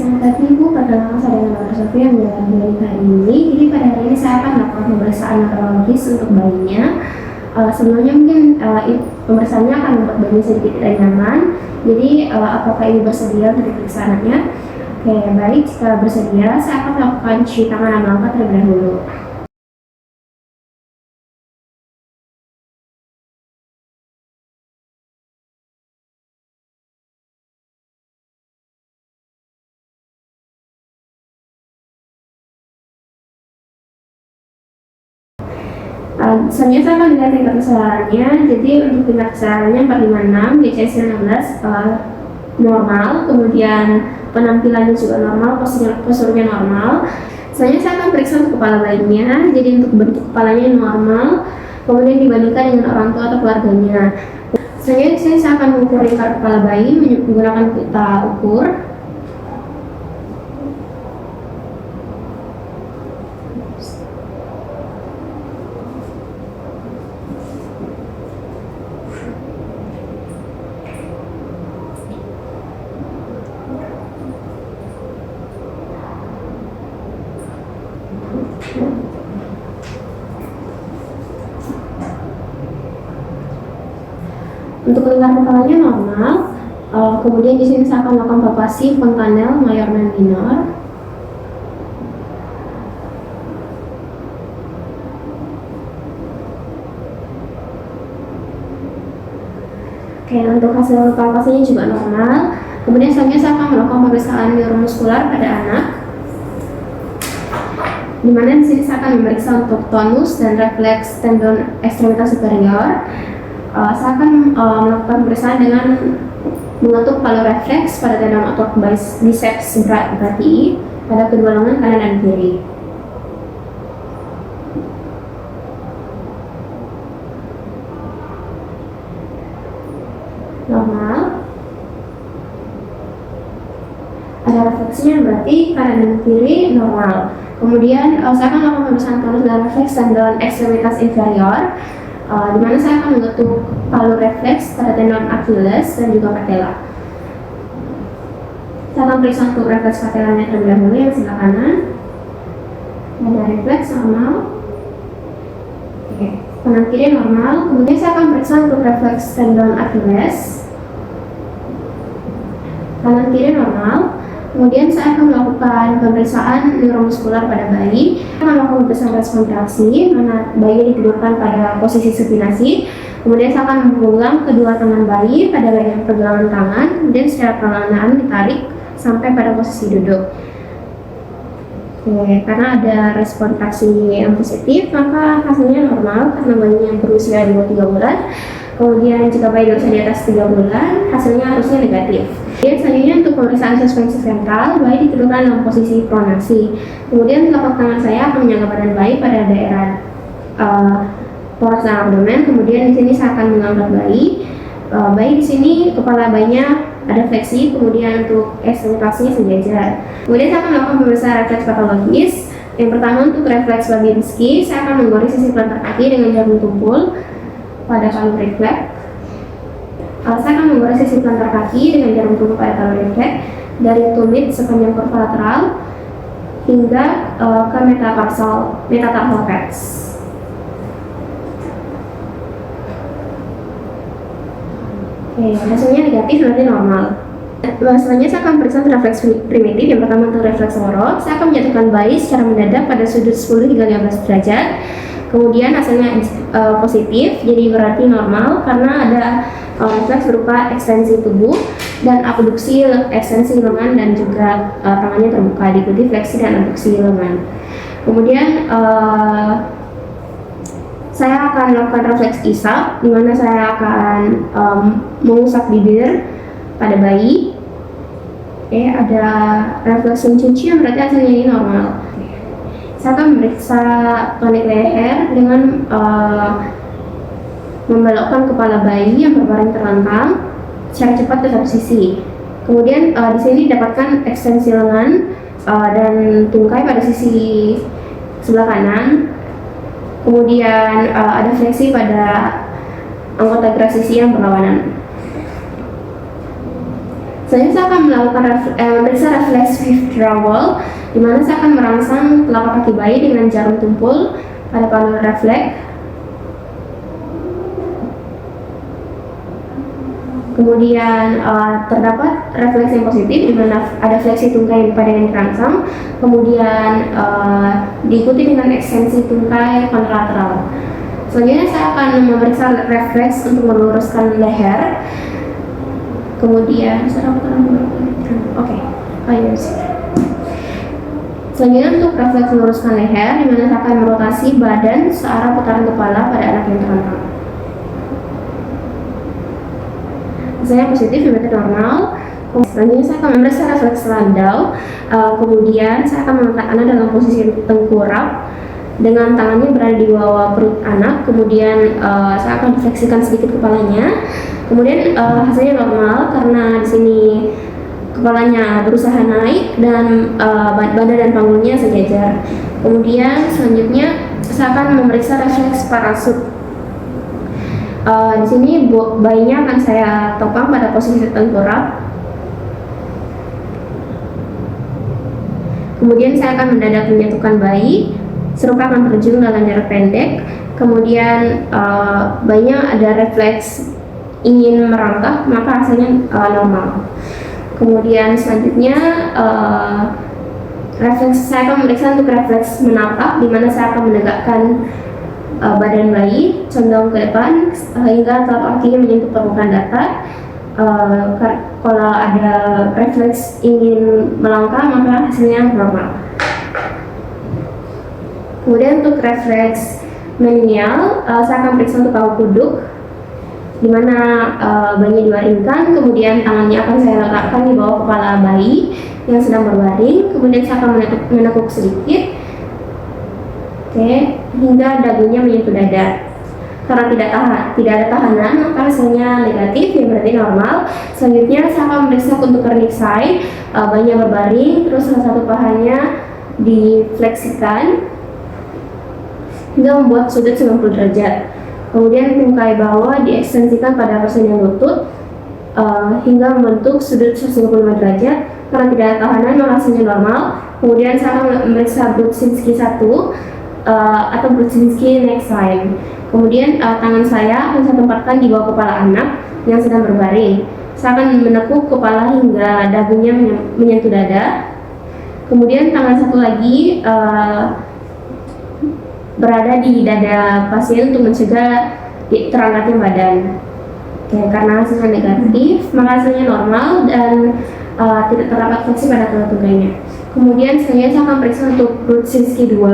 Selamat pagi Ibu, perkenalkan saya dengan Dr. Sofia yang menjalani klinik hari ini. Jadi pada hari ini saya akan melakukan pemeriksaan neurologis untuk bayinya. Sebelumnya mungkin pemeriksaannya akan membuat bayinya sedikit tidak nyaman. Jadi apakah Ibu bersedia untuk diperiksaannya? Oke, baik. Jika bersedia, saya akan melakukan cuci tangan dan langkah terlebih dahulu. Selanjutnya saya akan melihat tingkat kesadarannya. Jadi untuk tingkat kesadarannya 456, GCS 16 normal, kemudian penampilannya juga normal, posturnya normal. Selanjutnya saya akan periksa untuk kepala bayinya. Jadi untuk bentuk kepalanya normal, kemudian dibandingkan dengan orang tua atau keluarganya. Selanjutnya saya akan mengukur lingkar kepala bayi menggunakan pita ukur. Untuk lingkar kepalanya normal. Kemudian di sini saya akan melakukan palpasi fontanel mayor dan minor. Oke, untuk hasil palpasinya juga normal. Kemudian selanjutnya saya akan melakukan pemeriksaan neuromuskular pada anak. Di mana di sini saya akan memeriksa untuk tonus dan refleks tendon ekstremitas superior. Saya akan melakukan pemeriksaan dengan mengetuk palu refleks pada tendon otot biceps brachii pada kedua lengan kanan dan kiri. Normal. Ada refleksinya berarti kanan dan kiri normal. Kemudian saya akan melakukan pemeriksaan tonus dan refleks tendon ekstremitas inferior. Di mana saya akan mengetuk palu refleks pada tendon Achilles dan juga patella. Saya akan periksa untuk refleks patellanya terlebih dahulu yang sebelah kanan. Ada refleks normal. Oke, kanan kiri normal. Kemudian saya akan periksa untuk refleks tendon Achilles. Kanan kiri normal. Kemudian saya akan melakukan pemeriksaan neuromuskular pada bayi. Saya akan melakukan pemeriksaan respon traksi, mana bayi ditidurkan pada posisi supinasi. Kemudian saya akan menggulung kedua tangan bayi pada bagian pergelangan tangan. Kemudian secara perlahan ditarik sampai pada posisi duduk. Oke, karena ada respon traksi yang positif, maka hasilnya normal karena bayinya berusia di bawah 3 bulan. Kemudian jika bayi berusia di atas 3 bulan, hasilnya harusnya negatif. Kemudian selanjutnya untuk pemeriksaan suspensi ventral, bayi ditidurkan dalam posisi pronasi. Kemudian telapak tangan saya akan menyangga badan bayi pada daerah thorax dan abdomen. Kemudian di sini saya akan mengangkat bayi. Bayi di sini kepala bayinya ada fleksi, kemudian untuk ekstremitasnya sejajar. Kemudian saya akan melakukan pemeriksaan refleks patologis. Yang pertama untuk refleks Babinski, saya akan menggores sisi plantar kaki dengan jarum tumpul pada palu refleks. Saya akan menggores sisi plantar kaki dengan jarum tumpul pada palu refleks dari tumit sepanjang kurva lateral hingga ke metatarsal pes. Oke, hasilnya negatif, berarti normal. Selanjutnya saya akan periksa refleks primitif. Yang pertama untuk refleks lorot, saya akan menjatuhkan bayi secara mendadak pada sudut 10 hingga 15 derajat. Kemudian hasilnya positif, jadi berarti normal karena ada refleks berupa ekstensi tubuh dan abduksi ekstensi lengan dan juga tangannya terbuka, diikuti fleksi dan abduksi lengan. Kemudian saya akan melakukan refleks isap, di mana saya akan mengusap bibir pada bayi. Oke, ada refleks mencuci yang berarti hasilnya ini normal. Saya akan memeriksa tonik leher dengan membelokkan kepala bayi yang berbaring terlentang secara cepat ke satu sisi. Kemudian di sini dapatkan ekstensi lengan dan tungkai pada sisi sebelah kanan. Kemudian ada fleksi pada anggota gerak sisi yang berlawanan. Selanjutnya saya akan melakukan memeriksa refleks withdrawal, di mana saya akan merangsang telapak kaki bayi dengan jarum tumpul pada panel refleks. Kemudian terdapat refleks yang positif, di mana ada fleksi tungkai pada yang dirangsang. Kemudian diikuti dengan ekstensi tungkai kontralateral. Selanjutnya saya akan memeriksa refleks untuk meluruskan leher. Kemudian selanjutnya untuk refleks meluruskan leher, di mana saya akan merotasi badan searah putaran kepala pada anak yang terlentang. Hasilnya positif, berarti normal. Selanjutnya saya akan memeriksa refleks landau. Kemudian saya akan mengangkat anak dalam posisi tengkurap dengan tangannya berada di bawah perut anak. Kemudian saya akan fleksikan sedikit kepalanya. Kemudian hasilnya normal karena di sini kepalanya berusaha naik dan badan dan panggulnya sejajar. Kemudian selanjutnya saya akan memeriksa refleks parasut. Di sini bayinya akan saya topang pada posisi tengkurap. Kemudian saya akan mendadak menyatukan bayi. Serupa akan terjun dalam jarak pendek. Kemudian bayinya ada refleks ingin merangkak, maka hasilnya normal. Kemudian selanjutnya refleks saya akan memeriksa untuk refleks menatap, di mana saya akan menegakkan badan bayi condong ke depan hingga telapak kakinya menyentuh permukaan datar. Kalau ada refleks ingin melangkah, maka hasilnya normal. Kemudian untuk refleks menial, saya akan periksa untuk bahu kuduk, di mana bayinya dibaringkan. Kemudian tangannya akan saya letakkan di bawah kepala bayi yang sedang berbaring. Kemudian saya akan menekuk sedikit, hingga dagunya menyentuh dada. Karena tidak ada tahanan, maka hasilnya negatif, yang berarti normal. Selanjutnya saya akan memeriksa untuk kernik side, bayinya berbaring, terus salah satu pahanya difleksikan hingga membuat sudut 90 derajat. Kemudian tungkai bawah diekstensikan pada persediaan lutut hingga membentuk sudut 155 derajat. Karena tidak ada tahanan, maka hasilnya normal. Kemudian saya akan memeriksa Brudzinski 1 atau Brudzinski neck side. Kemudian tangan saya akan saya tempatkan di bawah kepala anak yang sedang berbaring. Saya akan menekuk kepala hingga dagunya menyentuh dada. Kemudian tangan satu lagi berada di dada pasien untuk mencegah terangkatnya badan. Karena hasilnya negatif, maka hasilnya normal dan tidak terdapat fleksi pada tulang tunggainya. Kemudian selanjutnya saya akan periksa untuk Brudzinski 2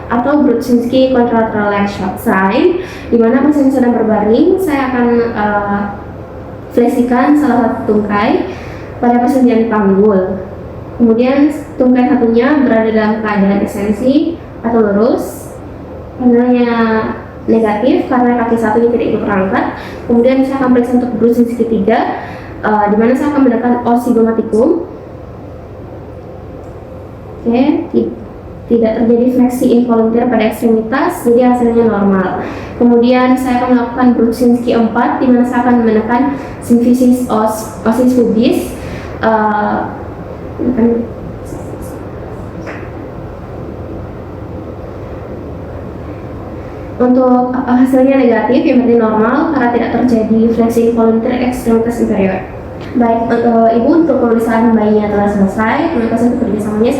atau Brudzinski contralateral leg sign, di mana pasien sedang berbaring. Saya akan fleksikan salah satu tungkai pada pasien yang dipanggul. Kemudian tungkai satunya berada dalam keadaan ekstensi atau lurus. Hasilnya negatif karena kaki satunya tidak ikut terangkat. Kemudian saya akan periksa untuk Brudzinski 3, di mana saya akan menekan os zygomatikum. Tidak terjadi fleksi involunter pada ekstremitas, jadi hasilnya normal. Kemudian saya akan melakukan Brudzinski 4, di mana saya akan menekan symphysis osis pubis. Untuk hasilnya negatif, yang berarti normal karena tidak terjadi fleksi involunter ekstremitas inferior. Baik, Ibu, untuk pemeriksaan bayinya telah selesai. Terima kasih untuk kerjasamanya.